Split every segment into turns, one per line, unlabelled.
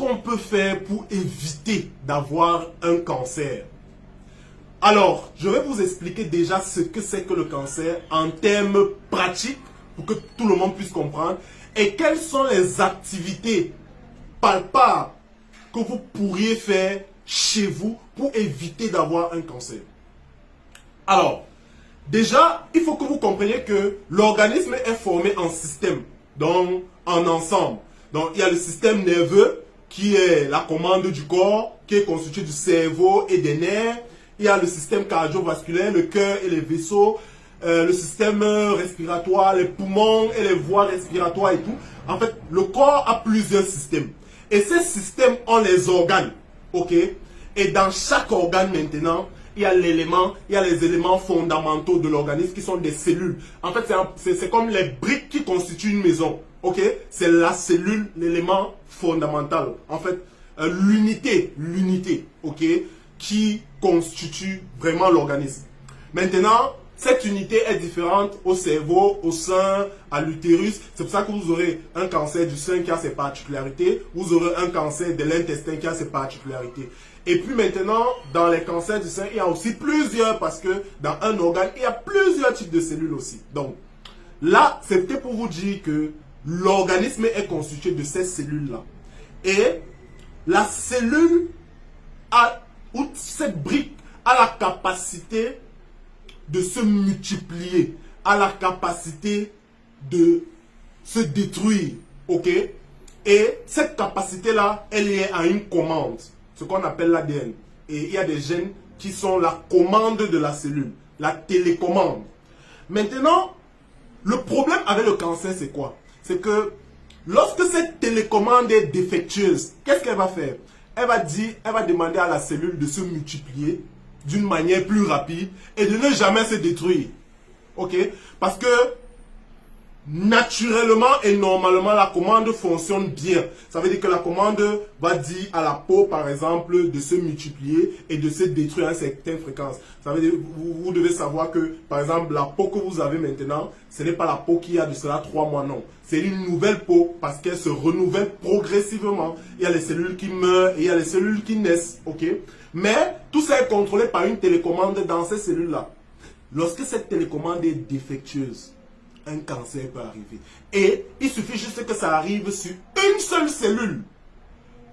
qu'on peut faire pour éviter d'avoir un cancer? Alors, je vais vous expliquer déjà ce que c'est que le cancer en termes pratiques pour que tout le monde puisse comprendre et quelles sont les activités palpables que vous pourriez faire chez vous pour éviter d'avoir un cancer. Alors, déjà, il faut que vous compreniez que l'organisme est formé en système, donc en ensemble. Donc, il y a le système nerveux qui est la commande du corps, qui est constitué du cerveau et des nerfs. Il y a le système cardiovasculaire, le cœur et les vaisseaux, le système respiratoire, les poumons et les voies respiratoires et tout. En fait, le corps a plusieurs systèmes. Et ces systèmes ont les organes, ok? Et dans chaque organe maintenant, il y a les éléments fondamentaux de l'organisme qui sont des cellules. En fait, c'est comme les briques qui constituent une maison, ok? C'est la cellule, l'élément fondamental. En fait, l'unité, ok? Qui constitue vraiment l'organisme. Maintenant, cette unité est différente au cerveau, au sein, à l'utérus. C'est pour ça que vous aurez un cancer du sein qui a ses particularités. Vous aurez un cancer de l'intestin qui a ses particularités. Et puis maintenant, dans les cancers du sein, il y a aussi plusieurs, parce que dans un organe, il y a plusieurs types de cellules aussi. Donc, là, c'était pour vous dire que l'organisme est constitué de ces cellules-là. Et la cellule ou cette brique a la capacité de se multiplier, a la capacité de se détruire, ok? Et cette capacité-là, elle est liée à une commande, ce qu'on appelle l'ADN. Et il y a des gènes qui sont la commande de la cellule, la télécommande. Maintenant, le problème avec le cancer, c'est quoi? C'est que lorsque cette télécommande est défectueuse, qu'est-ce qu'elle va faire? Elle va demander à la cellule de se multiplier d'une manière plus rapide et de ne jamais se détruire. Ok? Parce que naturellement et normalement, la commande fonctionne bien. Ça veut dire que la commande va dire à la peau, par exemple, de se multiplier et de se détruire à une certaine fréquence. Ça veut dire, vous devez savoir que, par exemple, la peau que vous avez maintenant, ce n'est pas la peau qui a de cela 3 mois, non. C'est une nouvelle peau parce qu'elle se renouvelle progressivement. Il y a les cellules qui meurent et il y a les cellules qui naissent, ok? Mais tout ça est contrôlé par une télécommande dans ces cellules-là. Lorsque cette télécommande est défectueuse, un cancer peut arriver. Et il suffit juste que ça arrive sur une seule cellule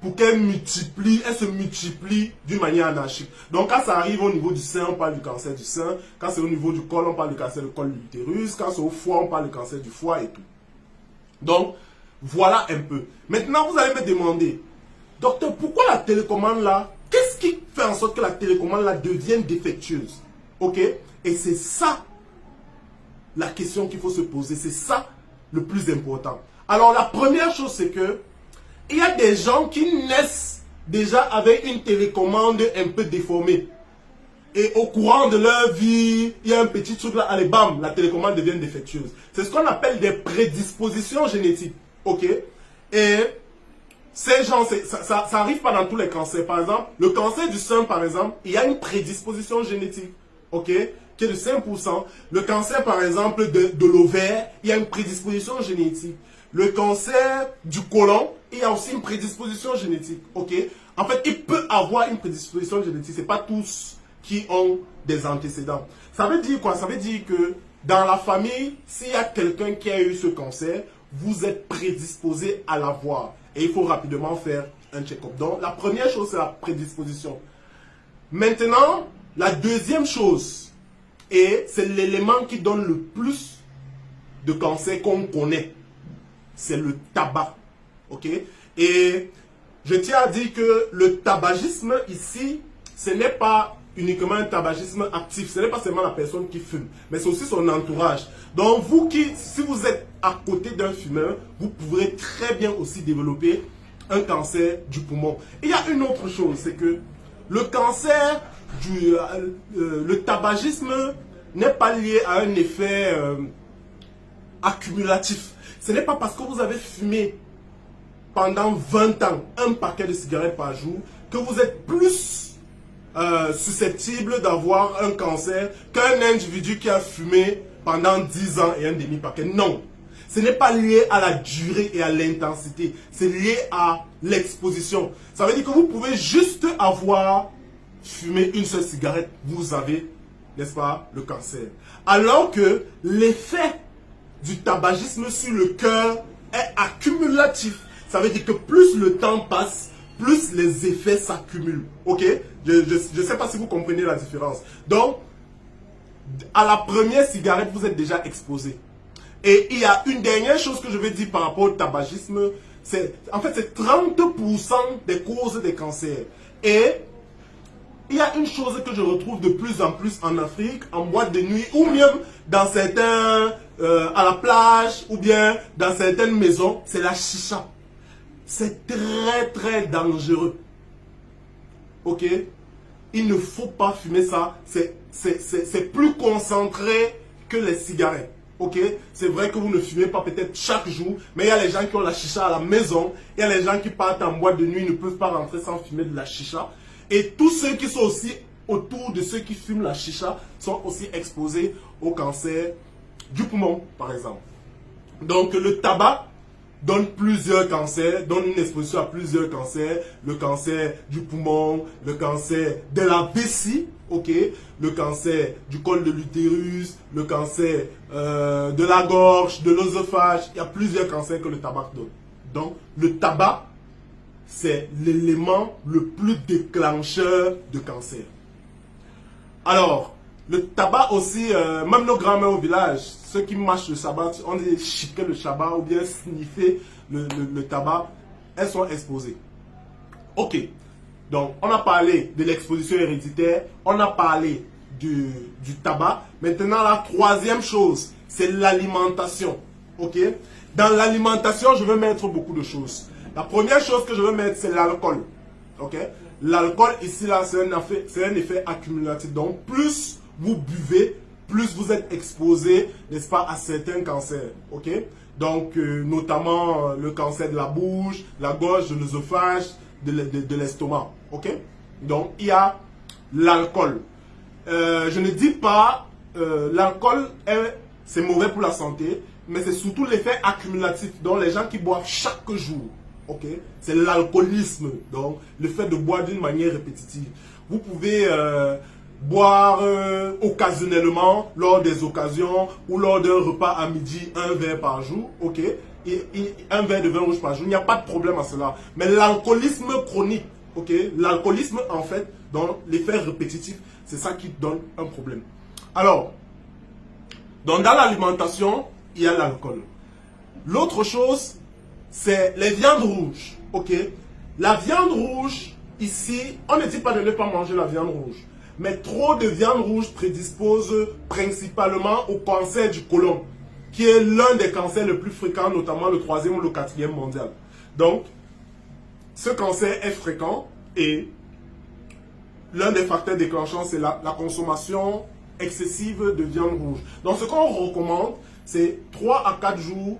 pour qu'elle se multiplie d'une manière anarchique. Donc quand ça arrive au niveau du sein, on parle du cancer du sein. Quand c'est au niveau du col, on parle du cancer du col de l'utérus. Quand c'est au foie, on parle du cancer du foie et tout. Donc, voilà un peu. Maintenant, vous allez me demander, docteur, pourquoi la télécommande là, qu'est-ce qui fait en sorte que la télécommande là devienne défectueuse? Ok? Et c'est ça la question qu'il faut se poser. C'est ça le plus important. Alors, la première chose, c'est que il y a des gens qui naissent déjà avec une télécommande un peu déformée. Et au courant de leur vie, il y a un petit truc là, allez, bam, la télécommande devient défectueuse. C'est ce qu'on appelle des prédispositions génétiques. Ok? Et ces gens, ça arrive pas dans tous les cancers. Par exemple, le cancer du sein, par exemple, il y a une prédisposition génétique. Ok? Qui est de 5%. Le cancer, par exemple, de l'ovaire, il y a une prédisposition génétique. Le cancer du côlon, il y a aussi une prédisposition génétique. Ok? En fait, il peut avoir une prédisposition génétique. Ce n'est pas tous qui ont des antécédents. Ça veut dire quoi? Ça veut dire que dans la famille, s'il y a quelqu'un qui a eu ce cancer, vous êtes prédisposé à l'avoir. Et il faut rapidement faire un check-up. Donc, la première chose, c'est la prédisposition. Maintenant, la deuxième chose, et c'est l'élément qui donne le plus de cancer qu'on connaît, c'est le tabac. Ok? Et je tiens à dire que le tabagisme ici, ce n'est pas uniquement un tabagisme actif. Ce n'est pas seulement la personne qui fume, mais c'est aussi son entourage. Donc vous si vous êtes à côté d'un fumeur, vous pourrez très bien aussi développer un cancer du poumon. Et il y a une autre chose, c'est que le cancer, le tabagisme n'est pas lié à un effet accumulatif. Ce n'est pas parce que vous avez fumé pendant 20 ans un paquet de cigarettes par jour que vous êtes plus susceptible d'avoir un cancer qu'un individu qui a fumé pendant 10 ans et un demi-paquet. Non. Ce n'est pas lié à la durée et à l'intensité. C'est lié à l'exposition. Ça veut dire que vous pouvez juste avoir fumé une seule cigarette. Vous avez, n'est-ce pas, le cancer. Alors que l'effet du tabagisme sur le cœur est accumulatif. Ça veut dire que plus le temps passe, plus les effets s'accumulent. Ok? Je ne sais pas si vous comprenez la différence. Donc, à la première cigarette, vous êtes déjà exposé. Et il y a une dernière chose que je vais dire par rapport au tabagisme. En fait, c'est 30% des causes des cancers. Et il y a une chose que je retrouve de plus en plus en Afrique, en boîte de nuit, ou même dans certains, à la plage, ou bien dans certaines maisons, c'est la chicha. C'est très dangereux. Ok? Il ne faut pas fumer ça. C'est plus concentré que les cigarettes. Ok? C'est vrai que vous ne fumez pas peut-être chaque jour, mais il y a les gens qui ont la chicha à la maison. Il y a les gens qui partent en boîte de nuit, ne peuvent pas rentrer sans fumer de la chicha. Et tous ceux qui sont aussi autour de ceux qui fument la chicha sont aussi exposés au cancer du poumon, par exemple. Donc le tabac donne plusieurs cancers, donne une exposition à plusieurs cancers, le cancer du poumon, le cancer de la vessie, ok, le cancer du col de l'utérus, le cancer de la gorge, de l'œsophage. Il y a plusieurs cancers que le tabac donne. Donc le tabac, c'est l'élément le plus déclencheur de cancer. Alors, le tabac aussi, même nos grands-mères au village, ceux qui mâchent le tabac, on dit chiquer le tabac ou bien sniffer le tabac, elles sont exposées. Ok, donc on a parlé de l'exposition héréditaire, on a parlé du tabac. Maintenant, la troisième chose, c'est l'alimentation. Ok, dans l'alimentation, je vais mettre beaucoup de choses. La première chose que je veux mettre, c'est l'alcool. Ok? L'alcool, ici, là, c'est un effet accumulatif. Donc, plus vous buvez, plus vous êtes exposé, n'est-ce pas, à certains cancers. Ok? Donc, notamment le cancer de la bouche, la gorge, de l'œsophage, de l'estomac. Ok? Donc, il y a l'alcool. Je ne dis pas l'alcool, c'est mauvais pour la santé, mais c'est surtout l'effet accumulatif. Donc, les gens qui boivent chaque jour. Okay? C'est l'alcoolisme, donc le fait de boire d'une manière répétitive. Vous pouvez boire occasionnellement, lors des occasions ou lors d'un repas à midi, un verre par jour, ok? Un verre de vin rouge par jour, il n'y a pas de problème à cela. Mais l'alcoolisme chronique, ok? L'alcoolisme, en fait, dans l'effet répétitif, c'est ça qui donne un problème. Alors, donc dans l'alimentation, il y a l'alcool. L'autre chose, c'est les viandes rouges, ok? La viande rouge, ici, on ne dit pas de ne pas manger la viande rouge. Mais trop de viande rouge prédispose principalement au cancer du côlon, qui est l'un des cancers les plus fréquents, notamment le 3e ou le 4e mondial. Donc, ce cancer est fréquent et l'un des facteurs déclenchants, c'est la consommation excessive de viande rouge. Donc, ce qu'on recommande, c'est 3 à 4 jours,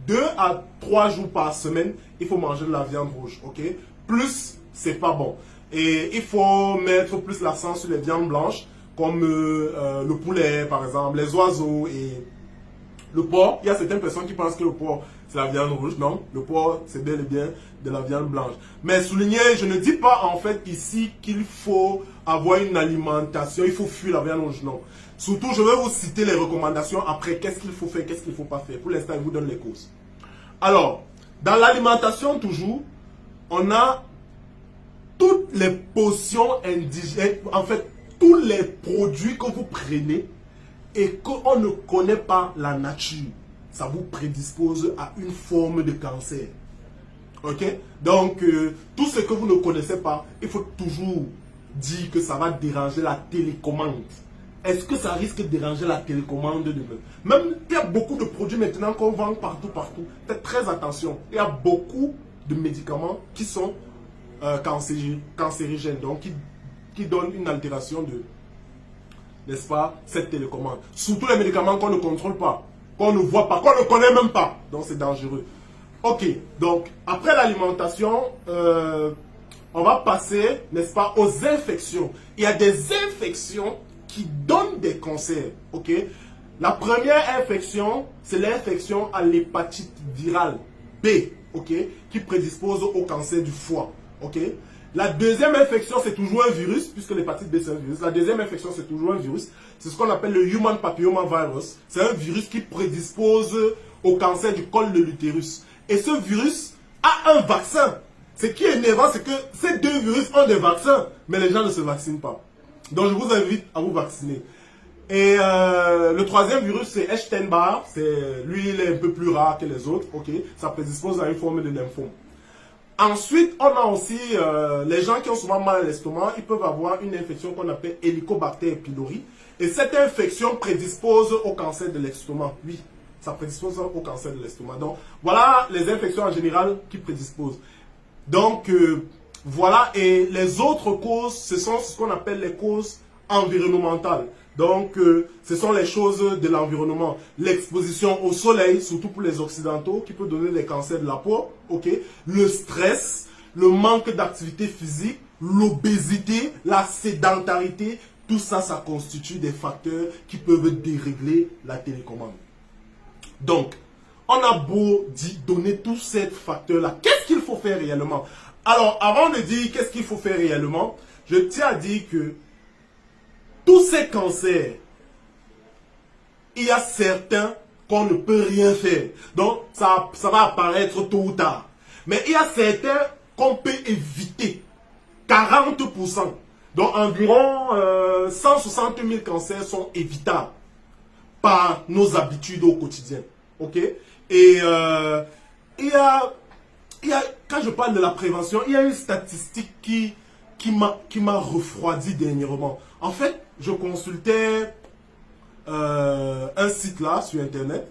2 à 3 jours par semaine, il faut manger de la viande rouge, ok? Plus, c'est pas bon. Et il faut mettre plus l'accent sur les viandes blanches, comme le poulet, par exemple, les oiseaux et le porc. Il y a certaines personnes qui pensent que le porc, c'est la viande rouge. Non, le porc, c'est bel et bien de la viande blanche. Mais souligner, je ne dis pas en fait ici qu'il faut avoir une alimentation, il faut fuir la viande rouge, non. Surtout, je vais vous citer les recommandations après, qu'est-ce qu'il faut faire, qu'est-ce qu'il ne faut pas faire. Pour l'instant, je vous donne les causes. Alors, dans l'alimentation toujours, on a toutes les potions indigènes, en fait, tous les produits que vous prenez et qu'on ne connaît pas la nature, ça vous prédispose à une forme de cancer. Ok? Donc, tout ce que vous ne connaissez pas, il faut toujours dire que ça va déranger la télécommande. Est-ce que ça risque de déranger la télécommande de demain? Même, il y a beaucoup de produits maintenant qu'on vend partout. Faites très attention. Il y a beaucoup de médicaments qui sont cancérigènes, donc qui donnent une altération de, n'est-ce pas, cette télécommande. Surtout les médicaments qu'on ne contrôle pas, qu'on ne voit pas, qu'on ne connaît même pas. Donc c'est dangereux. Ok, donc après l'alimentation, on va passer, n'est-ce pas, aux infections. Il y a des infections qui donnent des cancers, ok? La première infection, c'est l'infection à l'hépatite virale B, ok, qui prédispose au cancer du foie, ok. La deuxième infection, c'est toujours un virus, puisque l'hépatite B, c'est un virus. La deuxième infection, c'est toujours un virus. C'est ce qu'on appelle le Human Papilloma Virus. C'est un virus qui prédispose au cancer du col de l'utérus. Et ce virus a un vaccin. Ce qui est énervant, c'est que ces deux virus ont des vaccins, mais les gens ne se vaccinent pas. Donc, je vous invite à vous vacciner. Et le troisième virus, c'est Epstein-Barr. Lui, il est un peu plus rare que les autres. Ok, ça prédispose à une forme de lymphome. Ensuite, on a aussi les gens qui ont souvent mal à l'estomac. Ils peuvent avoir une infection qu'on appelle Helicobacter pylori. Et cette infection prédispose au cancer de l'estomac. Oui, ça prédispose au cancer de l'estomac. Donc, voilà les infections en général qui prédisposent. Donc, voilà. Et les autres causes, ce sont ce qu'on appelle les causes environnementales. Donc, ce sont les choses de l'environnement. L'exposition au soleil, surtout pour les occidentaux, qui peut donner des cancers de la peau. Ok. Le stress, le manque d'activité physique, l'obésité, la sédentarité, tout ça, ça constitue des facteurs qui peuvent dérégler la télécommande. Donc, on a beau donner tous ces facteurs-là. Qu'est-ce qu'il faut faire réellement? Alors, avant de dire qu'est-ce qu'il faut faire réellement, je tiens à dire que tous ces cancers, il y a certains qu'on ne peut rien faire. Donc, ça va apparaître tôt ou tard. Mais il y a certains qu'on peut éviter. 40%. Donc, environ 160 000 cancers sont évitables par nos habitudes au quotidien. Ok? Et quand je parle de la prévention, il y a une statistique qui m'a refroidi dernièrement. En fait, je consultais un site là sur internet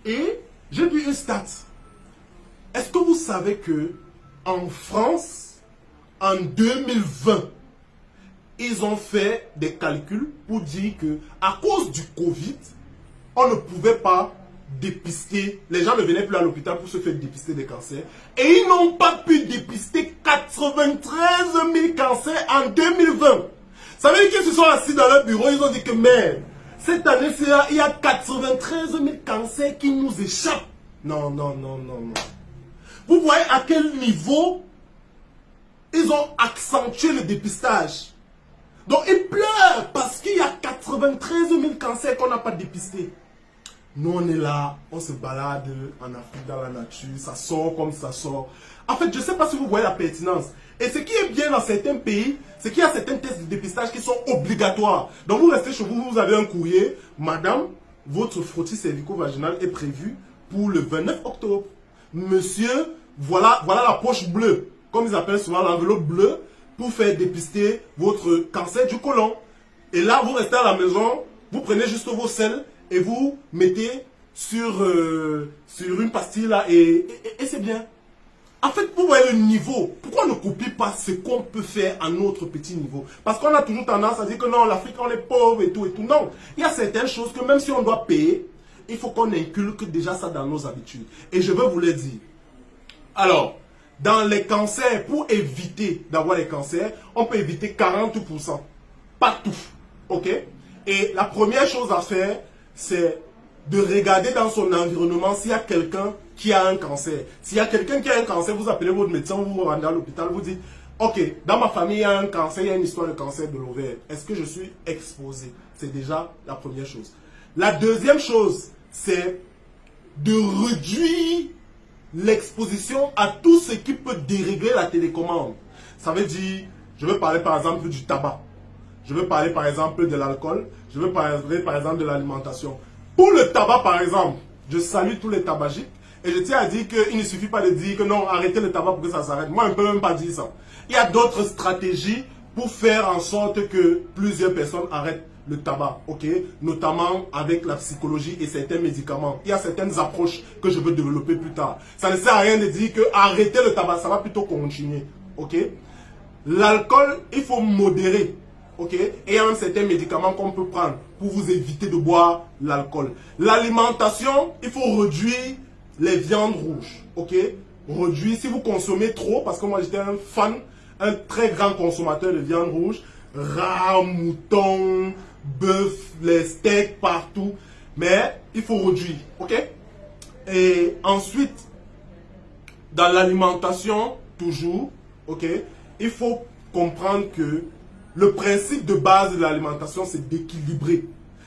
et j'ai vu une stat. Est-ce que vous savez que en France, en 2020, ils ont fait des calculs pour dire que à cause du Covid, on ne pouvait pas dépister, les gens ne venaient plus à l'hôpital pour se faire dépister des cancers. Et ils n'ont pas pu dépister 93 000 cancers en 2020. Ça veut dire qu'ils se sont assis dans leur bureau, ils ont dit que merde, cette année, il y a 93 000 cancers qui nous échappent. Non, non, non, non, non. Vous voyez à quel niveau ils ont accentué le dépistage. Donc ils pleurent parce qu'il y a 93 000 cancers qu'on n'a pas dépistés. Nous, on est là, on se balade en Afrique dans la nature, ça sort comme ça sort. En fait, je ne sais pas si vous voyez la pertinence. Et ce qui est bien dans certains pays, c'est qu'il y a certains tests de dépistage qui sont obligatoires. Donc, vous restez chez vous, vous avez un courrier. Madame, votre frottis cervico-vaginal est prévu pour le 29 octobre. Monsieur, voilà la poche bleue, comme ils appellent souvent l'enveloppe bleue, pour faire dépister votre cancer du côlon. Et là, vous restez à la maison, vous prenez juste vos sels, et vous mettez sur une pastille là et c'est bien. En fait, vous voyez le niveau. Pourquoi on ne copie pas ce qu'on peut faire à notre petit niveau? Parce qu'on a toujours tendance à dire que non, l'Afrique, on est pauvre et tout et tout. Non, il y a certaines choses que même si on doit payer, il faut qu'on inculque déjà ça dans nos habitudes. Et je veux vous le dire. Alors, dans les cancers, pour éviter d'avoir les cancers, on peut éviter 40%. Pas tout. Ok? Et la première chose à faire, c'est de regarder dans son environnement s'il y a quelqu'un qui a un cancer. S'il y a quelqu'un qui a un cancer, vous appelez votre médecin, vous vous rendez à l'hôpital, vous dites, ok, dans ma famille, il y a un cancer, il y a une histoire de cancer de l'ovaire. Est-ce que je suis exposé? C'est déjà la première chose. La deuxième chose, c'est de réduire l'exposition à tout ce qui peut dérégler la télécommande. Ça veut dire, je veux parler par exemple du tabac. Je veux parler par exemple de l'alcool. Je veux parler par exemple de l'alimentation. Pour le tabac par exemple, je salue tous les tabagiques. Et je tiens à dire qu'il ne suffit pas de dire que non, arrêtez le tabac pour que ça s'arrête. Moi, je ne peux même pas dire ça. Il y a d'autres stratégies pour faire en sorte que plusieurs personnes arrêtent le tabac, ok? Notamment avec la psychologie et certains médicaments. Il y a certaines approches que je veux développer plus tard. Ça ne sert à rien de dire que arrêtez le tabac, ça va plutôt continuer, ok? L'alcool, il faut modérer. Ok, et il y a même certains médicaments qu'on peut prendre pour vous éviter de boire l'alcool. L'alimentation, il faut réduire les viandes rouges. Ok, réduire si vous consommez trop, parce que moi j'étais un très grand consommateur de viande rouge, rat, mouton, bœuf, les steaks partout. Mais il faut réduire, ok? Et ensuite, dans l'alimentation, toujours, ok, il faut comprendre que le principe de base de l'alimentation, c'est d'équilibrer.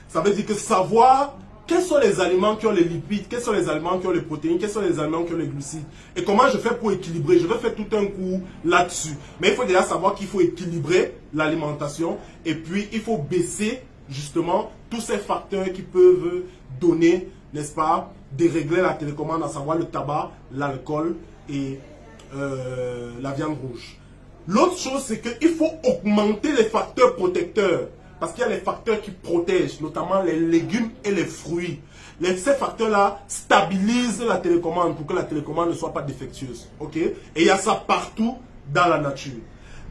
Ça veut dire que savoir quels sont les aliments qui ont les lipides, quels sont les aliments qui ont les protéines, quels sont les aliments qui ont les glucides. Et comment je fais pour équilibrer. Je vais faire tout un cours là-dessus. Mais il faut déjà savoir qu'il faut équilibrer l'alimentation. Et puis, il faut baisser justement tous ces facteurs qui peuvent donner, n'est-ce pas, dérégler la télécommande, à savoir le tabac, l'alcool et la viande rouge. L'autre chose, c'est qu'il faut augmenter les facteurs protecteurs. Parce qu'il y a les facteurs qui protègent, notamment les légumes et les fruits. Ces facteurs-là stabilisent la télécommande pour que la télécommande ne soit pas défectueuse. Ok? Et il y a ça partout dans la nature.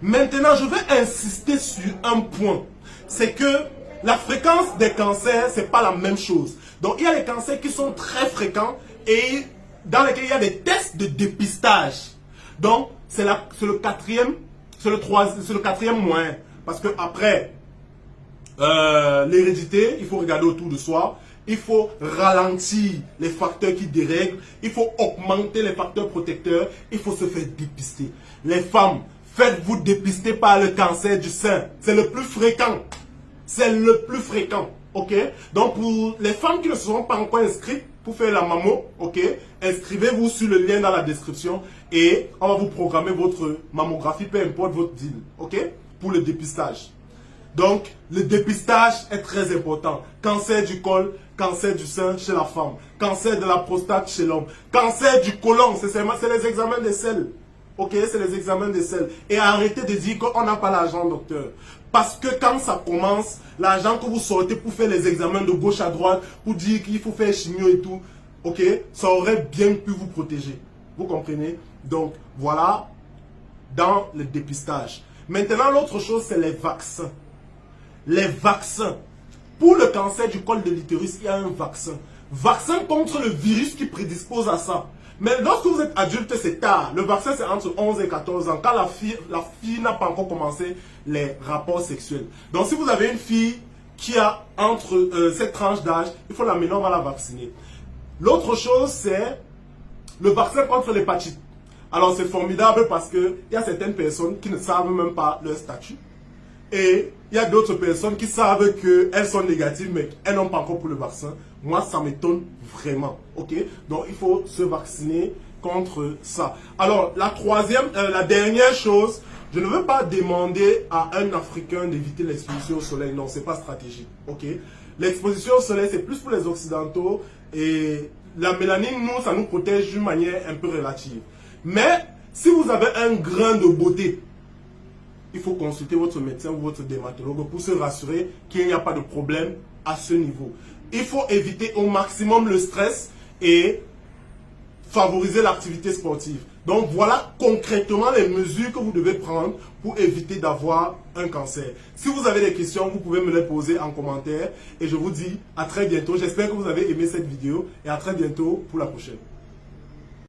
Maintenant, je vais insister sur un point. C'est que la fréquence des cancers, ce n'est pas la même chose. Donc, il y a les cancers qui sont très fréquents et dans lesquels il y a des tests de dépistage. Donc, c'est le quatrième moyen. Parce que après l'hérédité, il faut regarder autour de soi. Il faut ralentir les facteurs qui dérèglent. Il faut augmenter les facteurs protecteurs. Il faut se faire dépister. Les femmes, faites-vous dépister par le cancer du sein. C'est le plus fréquent. C'est le plus fréquent. Ok? Donc, pour les femmes qui ne se sont pas encore inscrites pour faire la mammo, ok? Inscrivez-vous sur le lien dans la description et on va vous programmer votre mammographie, peu importe votre deal. Ok? Pour le dépistage. Donc, le dépistage est très important. Cancer du col, cancer du sein chez la femme, cancer de la prostate chez l'homme, cancer du côlon, c'est les examens des selles. Ok, c'est les examens des selles. Et arrêtez de dire qu'on n'a pas l'argent, docteur. Parce que quand ça commence, l'argent que vous sortez pour faire les examens de gauche à droite, pour dire qu'il faut faire chimio et tout, ok, ça aurait bien pu vous protéger. Vous comprenez? Donc, voilà, dans le dépistage. Maintenant, l'autre chose, c'est les vaccins. Les vaccins. Pour le cancer du col de l'utérus, il y a un vaccin. Vaccin contre le virus qui prédispose à ça. Mais lorsque vous êtes adulte, c'est tard. Le vaccin, c'est entre 11 et 14 ans. Quand la fille n'a pas encore commencé les rapports sexuels. Donc, si vous avez une fille qui a entre cette tranche d'âge, il faut l'amener, on va la vacciner. L'autre chose, c'est le vaccin contre l'hépatite. Alors, c'est formidable parce qu'il y a certaines personnes qui ne savent même pas leur statut. Et il y a d'autres personnes qui savent qu'elles sont négatives, mais elles n'ont pas encore pour le vaccin. Moi, ça m'étonne vraiment. Ok? Donc, il faut se vacciner contre ça. Alors, la dernière chose, je ne veux pas demander à un Africain d'éviter l'exposition au soleil. Non, ce n'est pas stratégique. Ok? L'exposition au soleil, c'est plus pour les Occidentaux. Et la mélanine, nous, ça nous protège d'une manière un peu relative. Mais, si vous avez un grain de beauté, il faut consulter votre médecin ou votre dermatologue pour se rassurer qu'il n'y a pas de problème à ce niveau. Il faut éviter au maximum le stress et favoriser l'activité sportive. Donc voilà concrètement les mesures que vous devez prendre pour éviter d'avoir un cancer. Si vous avez des questions, vous pouvez me les poser en commentaire et je vous dis à très bientôt. J'espère que vous avez aimé cette vidéo et à très bientôt pour la prochaine.